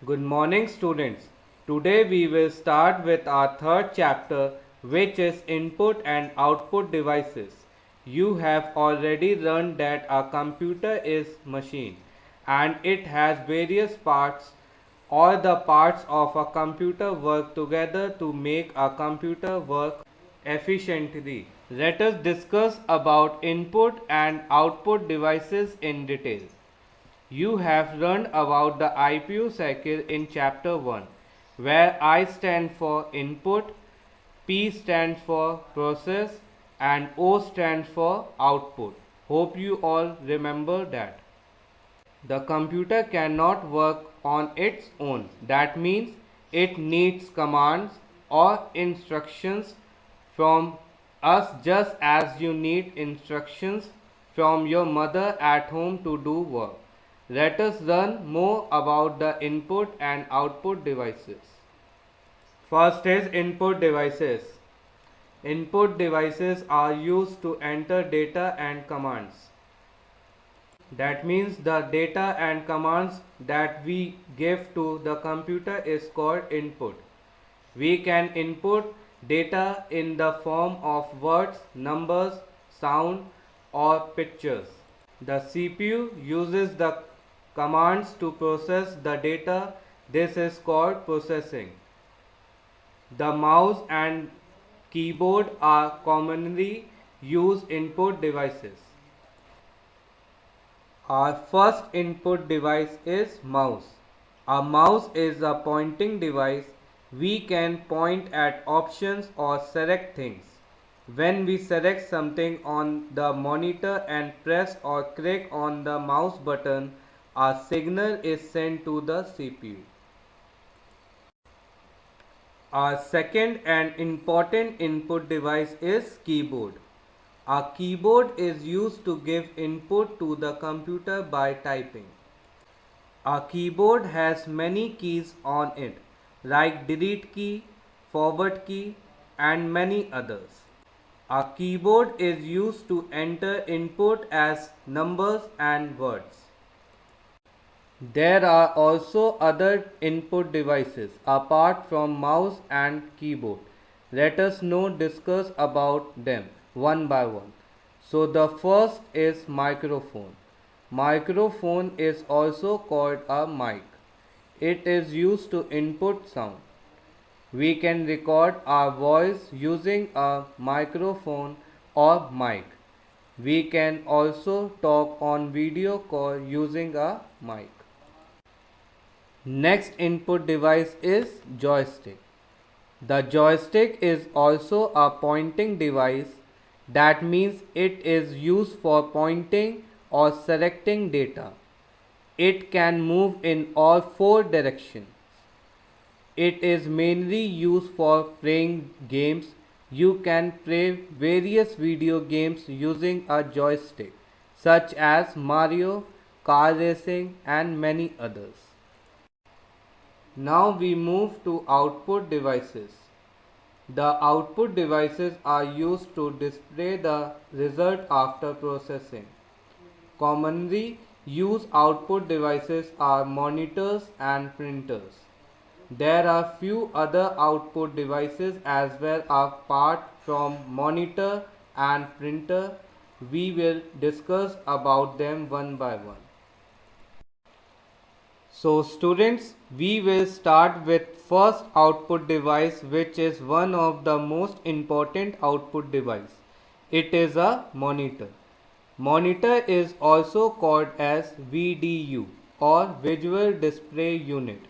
Good morning, students. Today we will start with our third chapter, which is input and output devices. You have already learned that a computer is machine and it has various parts. All the parts of a computer work together to make a computer work efficiently. Let us discuss about input and output devices in detail. You have learned about the IPU cycle in chapter 1, where I stand for input, P stands for process, and O stands for output. Hope you all remember that. The computer cannot work on its own. That means it needs commands or instructions from us just as you need instructions from your mother at home to do work. Let us learn more about the input and output devices. First is input devices. Input devices are used to enter data and commands. That means the data and commands that we give to the computer is called input. We can input data in the form of words, numbers, sound or pictures. The CPU uses the commands to process the data. This is called processing. The mouse and keyboard are commonly used input devices. Our first input device is mouse. A mouse is a pointing device. We can point at options or select things. When we select something on the monitor and press or click on the mouse button, a signal is sent to the CPU. Our second and important input device is keyboard. A keyboard is used to give input to the computer by typing. A keyboard has many keys on it, like delete key, forward key, and many others. A keyboard is used to enter input as numbers and words. There are also other input devices apart from mouse and keyboard. Let us now discuss about them one by one. So the first is microphone. Microphone is also called a mic. It is used to input sound. We can record our voice using a microphone or mic. We can also talk on video call using a mic. Next input device is joystick. The joystick is also a pointing device. That means it is used for pointing or selecting data. It can move in all four directions. It is mainly used for playing games. You can play various video games using a joystick, such as Mario, car racing, and many others. Now we move to output devices. The output devices are used to display the result after processing. Commonly used output devices are monitors and printers. There are few other output devices as well apart from monitor and printer. We will discuss about them one by one. So students, we will start with first output device, which is one of the most important output device. It is a monitor. Monitor is also called as VDU or Visual Display Unit.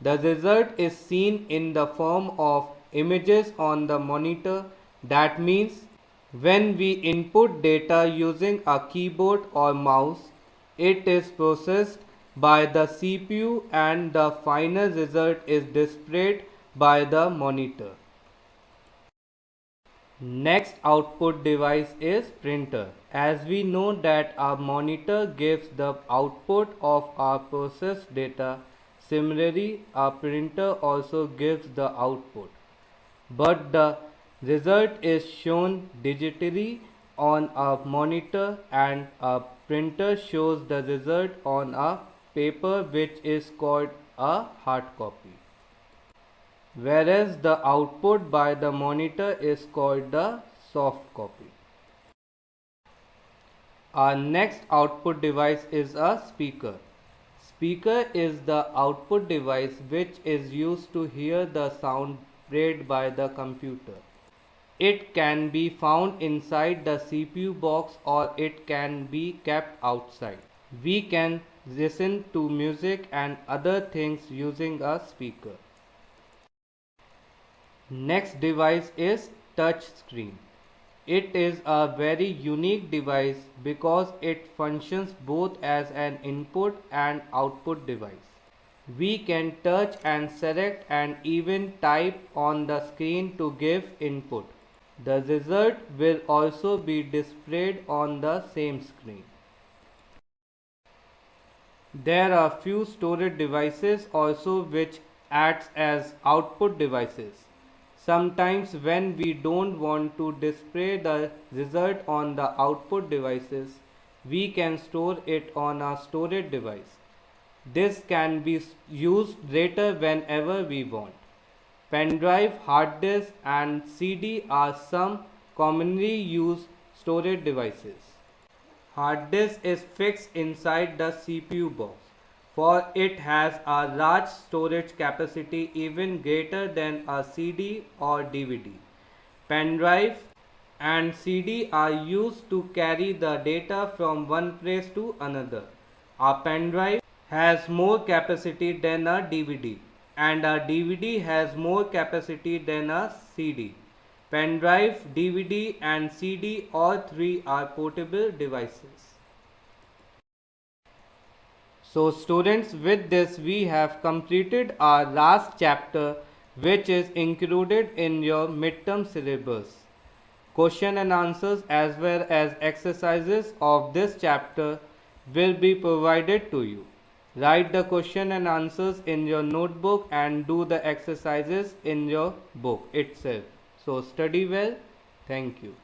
The result is seen in the form of images on the monitor. That means when we input data using a keyboard or mouse, it is processed by the CPU and the final result is displayed by the monitor. Next output device is printer. As we know that our monitor gives the output of our processed data, similarly our printer also gives the output. But the result is shown digitally on a monitor and a printer shows the result on a paper which is called a hard copy, whereas the output by the monitor is called the soft copy. Our next output device is a speaker. Speaker is the output device which is used to hear the sound played by the computer. It can be found inside the CPU box or it can be kept outside. We can listen to music and other things using a speaker. Next device is touch screen. It is a very unique device because it functions both as an input and output device. We can touch and select and even type on the screen to give input. The result will also be displayed on the same screen. There are few storage devices also which acts as output devices. Sometimes when we don't want to display the result on the output devices, we can store it on a storage device. This can be used later whenever we want. Pen drive, hard disk and CD are some commonly used storage devices. Hard disk is fixed inside the CPU box, for it has a large storage capacity even greater than a CD or DVD. Pen drive and CD are used to carry the data from one place to another. A pen drive has more capacity than a DVD and a DVD has more capacity than a CD. Pen drive, DVD and CD all three are portable devices. So students, with this we have completed our last chapter which is included in your midterm syllabus. Question and answers as well as exercises of this chapter will be provided to you. Write the question and answers in your notebook and do the exercises in your book itself. So study well. Thank you.